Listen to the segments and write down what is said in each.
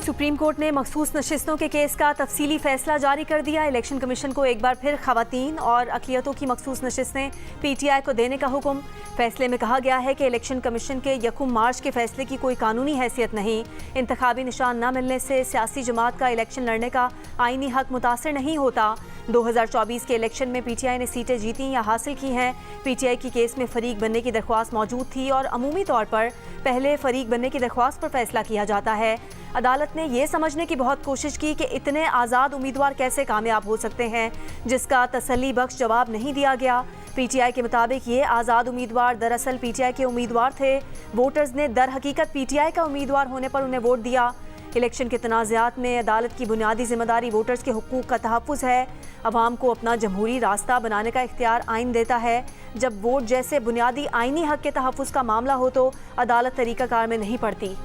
Supreme court ने मखसूस नशिस्तों के केस का तफसीली फैसला जारी कर दिया। इलेक्शन कमीशन को एक बार फिर खवातीन और अक़लियतों की मखसूस नशिस्तें PTI को देने का हुक्म। फैसले में कहा गया है कि इलेक्शन कमीशन के 1 मार्च के फैसले की कोई कानूनी हैसियत नहीं। इंतखाबी निशान न मिलने से सियासी जमात का इलेक्शन लड़ने का आईनी हक मुतासर नहीं होता। 2024 के इलेक्शन में PTI ने सीटें जीती या हासिल की हैं। PTI की केस में फरीक बनने की दरख्वास्त मौजूद थी और अमूमी तौर पर पहले फरीक बनने की दरख्वास्त पर फैसला किया जाता है। अदालत ने यह समझने की बहुत कोशिश की कि इतने आज़ाद उम्मीदवार कैसे कामयाब हो सकते हैं, जिसका तसल्ली बख्श जवाब नहीं दिया गया। PTI के मुताबिक ये आज़ाद उम्मीदवार दरअसल PTI के उम्मीदवार थे। वोटर्स ने दर हकीकत PTI का उम्मीदवार होने पर उन्हें वोट दिया। इलेक्शन के तनाज़ात में अदालत की बुनियादी जिम्मेदारी वोटर्स के हुकूक का तहफ़्फ़ुज़ है। अवाम को अपना जमहूरी रास्ता बनाने का इख्तियार आइन देता है। जब वोट जैसे बुनियादी आइनी हक के तहफ़्फ़ुज़ का मामला हो तो अदालत तरीक़ाकार में नहीं पड़ती।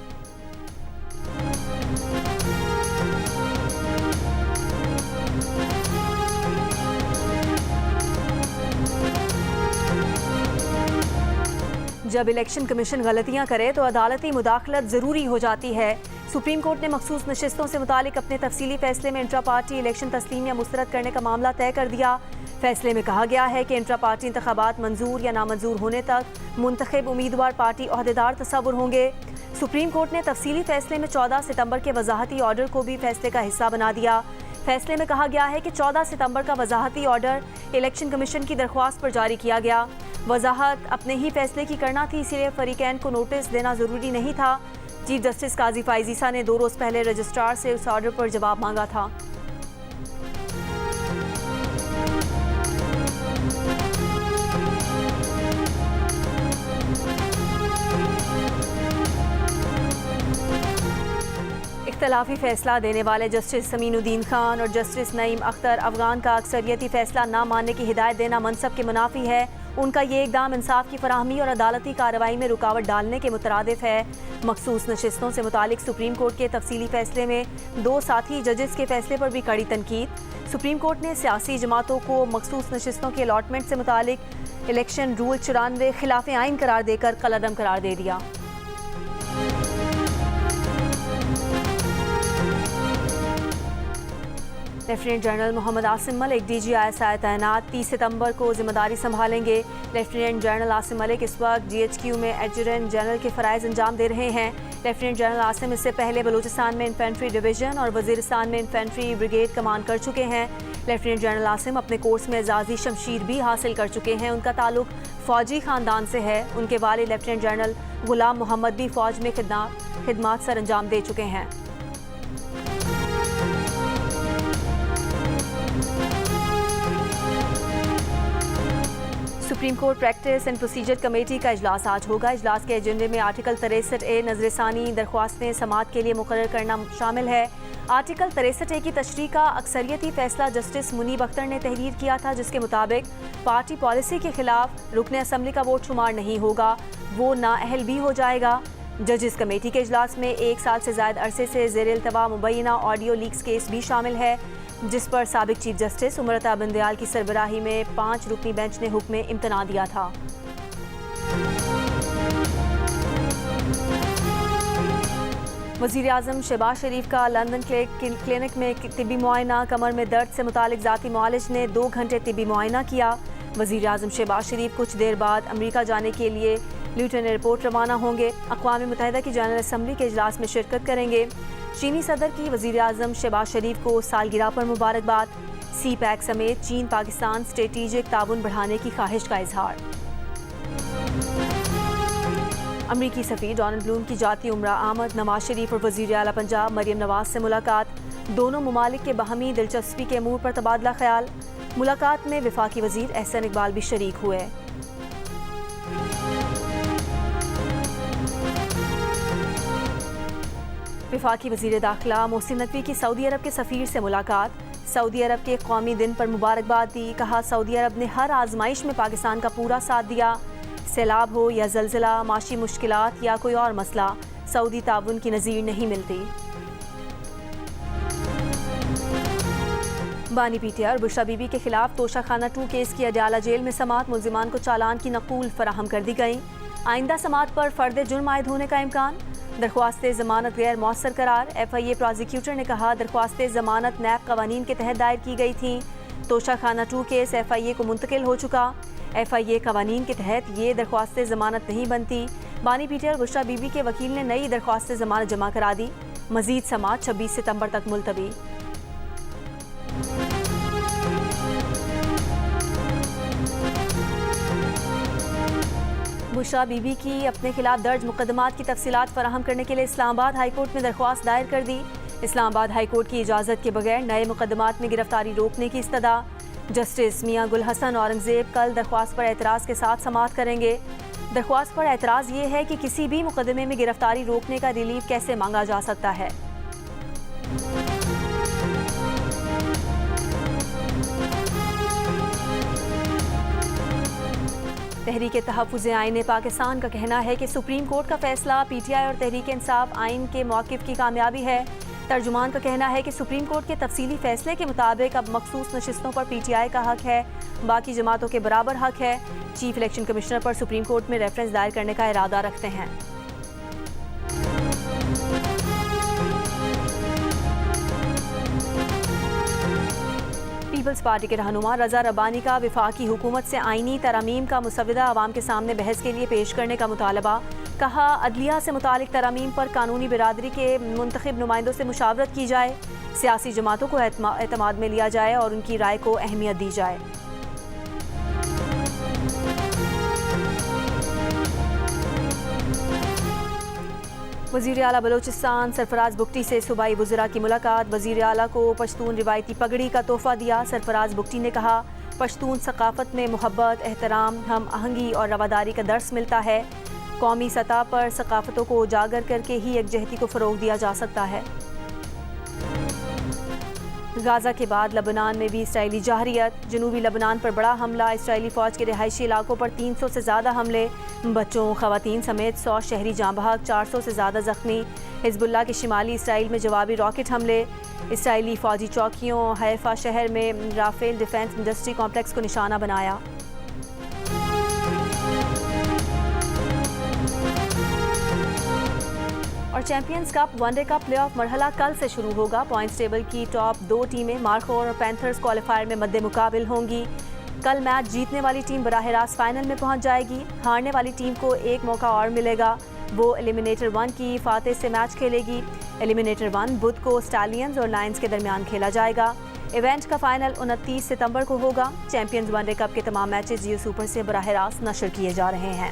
जब इलेक्शन कमीशन गलतियां करे तो अदालती मुदाखलत ज़रूरी हो जाती है। सुप्रीम कोर्ट ने मखसूस नशिस्तों से मुतालिक अपने तफसीली फैसले में इंट्रा पार्टी इलेक्शन तस्लीम या मुस्तरद करने का मामला तय कर दिया। फैसले में कहा गया है कि इंट्रा पार्टी इंतखाबात मंजूर या नामंजूर होने तक मुंतखब उम्मीदवार पार्टी ओहदेदार तस्वुर होंगे। सुप्रीम कोर्ट ने तफसीली फैसले में 14 सितंबर के वजाहती ऑर्डर को भी फैसले का हिस्सा बना दिया। फैसले में कहा गया है कि 14 सितंबर का वजाहती ऑर्डर इलेक्शन कमीशन की दरख्वास्त पर जारी किया गया। वजाहत अपने ही फैसले की करना थी, इसलिए फरीकैन को नोटिस देना ज़रूरी नहीं था। चीफ जस्टिस काजी फाइजीसा ने 2 रोज़ पहले रजिस्ट्रार से उस ऑर्डर पर जवाब मांगा था। इख्तलाफी फैसला देने वाले जस्टिस समीनुद्दीन खान और जस्टिस नईम अख्तर अफगान का अक्सरियती फैसला न मानने की हिदायत देना मनसब के मुनाफी है। उनका ये इकदाम इंसाफ की फराहमी और अदालती कार्रवाई में रुकावट डालने के मुतरादिफ है। मखसूस नशिस्तों से मुतालिक सुप्रीम कोर्ट के तफसीली फैसले में 2 साथी जजेस के फैसले पर भी कड़ी तनकीद। सुप्रीम कोर्ट ने सियासी जमातों को मखसूस नशिस्तों के अलॉटमेंट से मुतालिक इलेक्शन रूल 94 खिलाफ आइन करार देकर कलअदम करार दे दिया। Lieutenant general Mohammad Asim Malik DGI तैनात 30 सितंबर को जिम्मेदारी संभालेंगे। लेफ्टिनेंट जनरल आसिम मलिक इस वक्त GHQ में एडजुटेंट जनरल के फ़राइज़ अंजाम दे रहे हैं। लेफ्टिनेंट जनरल आसिम इससे पहले बलूचिस्तान में इन्फेंट्री डिवीज़न और वज़ीरिस्तान में इन्फेंट्री ब्रिगेड कमान कर चुके हैं। लेफ्टिनेंट जनरल आसिम अपने कोर्स में एजाज़ी शमशीर भी हासिल कर चुके हैं। उनका ताल्लुक फ़ौजी ख़ानदान से है। उनके वालिद लेफ्टिनेंट जनरल गुलाम मोहम्मद भी फ़ौज में खिदमात सर अंजाम दे चुके हैं। Supreme court practice and procedure committee का इजलास आज होगा। इजलास के एजेंडे में आर्टिकल 63A नजरसानी दरख्वास्तें समाअत के लिए मुकर्रर करना शामिल है। आर्टिकल 63A की तशरीह का अक्सरियती फैसला जस्टिस मुनीब अख्तर ने तहरीर किया था, जिसके मुताबिक पार्टी पॉलिसी के खिलाफ रुकने असम्बली का वोट शुमार नहीं होगा, वो नाअहल भी हो जाएगा। जजेस कमेटी के इजलास में 1 साल से ज़ायद अरसे से ज़ेर इल्तवा मुबैना ऑडियो लीक्स केस भी शामिल है, जिस पर साबिक चीफ जस्टिस उमरता बंदयाल की सरबराही में 5 रुकनी बेंच ने हुक्म इम्तना दिया था। वज़ीर आज़म शहबाज शरीफ का लंदन क्लिनिक में तिब्बी मुआयना। कमर में दर्द से मुतालिक ज़ाती मुआलिज ने 2 घंटे तिब्बी मुआयना किया। वज़ीर आज़म शहबाज शरीफ कुछ देर बाद अमरीका जाने के लिए ल्यूटन एयरपोर्ट रवाना होंगे। अक़वाम मुत्तहिदा की जनरल असम्बली के इजलास में शिरकत करेंगे। चीनी सदर की वज़ीर आज़म शहबाज शरीफ को सालगिरह पर मुबारकबाद। CPAC समेत चीन पाकिस्तान स्ट्रेटेजिक ताउन बढ़ाने की ख्वाहिश का इजहार। अमरीकी सफ़ीर डोनाल्ड ब्लूम की जाती उम्रा आमद। नवाज शरीफ और वज़ीर आला पंजाब मरियम नवाज से मुलाकात। दोनों ममालिक के बाहमी दिलचस्पी के अमूर पर तबादला ख्याल। मुलाकात में वफाकी वज़ीर एहसन इकबाल भी शरीक हुए। वफाकी वज़ीर दाखिला मोहसिन नकवी की सऊदी अरब के सफ़ीर से मुलाकात। सऊदी अरब के कौमी दिन पर मुबारकबाद दी। कहा, सऊदी अरब ने हर आजमाइश में पाकिस्तान का पूरा साथ दिया। सैलाब हो या ज़लज़ला, माशी मुश्किलात या कोई और मसला, सऊदी ताउन की नज़ीर नहीं मिलती। बानी पीटीआई और बुशरा बीबी के खिलाफ तोशाखाना 2 केस की अडयाला जेल में समाअत। मुल्जिमान को चालान की नकूल फराहम कर दी गई। आइंदा समात पर फर्द जुर्म आयद होने का इम्कान। दरख्वास्त जमानत गैर मौसर करार। FIA प्रोसिक्यूटर ने कहा दरख्वास्त जमानत नैब कवानीन के तहत दायर की गई थी। तोशा खाना 2 केस FIA को मुंतकिल हो चुका। FIA कवानीन के तहत ये दरख्वास्त जमानत नहीं बनती। बानी पीटीआई और बुशरा बीबी के वकील ने नई दरख्वास्त जमानत जमा करा दी। मजीद समात 26 सितंबर तक मुलतवी। बुशरा बीबी की अपने खिलाफ दर्ज मुकदमात की तफसीलात फराहम करने के लिए इस्लामाबाद हाईकोर्ट में दरख्वास्त दायर कर दी। इस्लामाबाद हाईकोर्ट की इजाज़त के बगैर नए मुकदमात में गिरफ्तारी रोकने की इस्तदा। जस्टिस मियां गुल हसन औरंगजेब कल दरख्वास्त पर एतराज़ के साथ समाअत करेंगे। दरख्वास्त पर एतराज़ ये है कि किसी भी मुकदमे में गिरफ्तारी रोकने का रिलीफ कैसे मांगा जा सकता है। तहरीक तहफ़्फ़ुज़ आईन पाकिस्तान का कहना है कि सुप्रीम कोर्ट का फैसला PTI और तहरीक इंसाफ आइन के मौक़िफ़ की कामयाबी है। तर्जुमान का कहना है कि सुप्रीम कोर्ट के तफसीली फैसले के मुताबिक अब मखसूस नशिस्तों पर PTI का हक है, बाकी जमातों के बराबर हक है। चीफ इलेक्शन कमिश्नर पर सुप्रीम कोर्ट में रेफरेंस दायर करने का इरादा रखते हैं। पीपल्स पार्टी के रहनुमा रजा रब्बानी का वफाकी हुकूमत से आईनी तरामीम का मुसवदा अवाम के सामने बहस के लिए पेश करने का मुतालबा। कहा अदलिया से मुतालिक तरामीम पर कानूनी बिरादरी के मुंतखब नुमाइंदों से मुशावरत की जाए, सियासी जमातों को एतमाद में लिया जाए और उनकी राय को अहमियत दी जाए। वज़ीर आला बलोचिस्तान सरफराज बुगटी से सूबाई वज़रा की मुलाकात। वज़ीर आला को पश्तून रिवायती पगड़ी का तोहफ़ा दिया। सरफराज बुगटी ने कहा पश्तून सकाफ़त में मोहब्बत, एहतराम, हम आहंगी और रवादारी का दर्स मिलता है। कौमी सतह पर सकाफ़तों को उजागर करके ही यकजहती को फ़रोग़ दिया जा सकता है। गाज़ा के बाद लबनान में भी इसराइली जहरियत। जनूबी लबनान पर बड़ा हमला। इसराइली फ़ौज के रिहायशी इलाकों पर 300 से ज़्यादा हमले। बच्चों, ख़वातीन समेत 100 शहरी जाँ बहक, 400 से ज़्यादा ज़ख्मी। हिज़्बुल्लाह के शिमाली इसराइल में जवाबी रॉकेट हमले। इसराइली फ़ौजी चौकियों हैफा शहर में राफेल डिफेंस इंडस्ट्री कॉम्प्लेक्स को निशाना बनाया। और चैंपियंस कप वनडे का प्लेऑफ मरहला कल से शुरू होगा। पॉइंट्स टेबल की टॉप 2 टीमें मार्कोर और पैंथर्स क्वालिफायर में मद्दे मुकाबिल होंगी। कल मैच जीतने वाली टीम बराह रास्त फाइनल में पहुंच जाएगी। हारने वाली टीम को एक मौका और मिलेगा, वो एलिमिनेटर 1 की फातेह से मैच खेलेगी। एलिमिनेटर 1 बुध को स्टैलियंस और लायंस के दरमियान खेला जाएगा। इवेंट का फाइनल 29 सितंबर को होगा। चैंपियंस वनडे कप के तमाम मैचेस जियो सुपर से बराह रास्त नशर किए जा रहे हैं।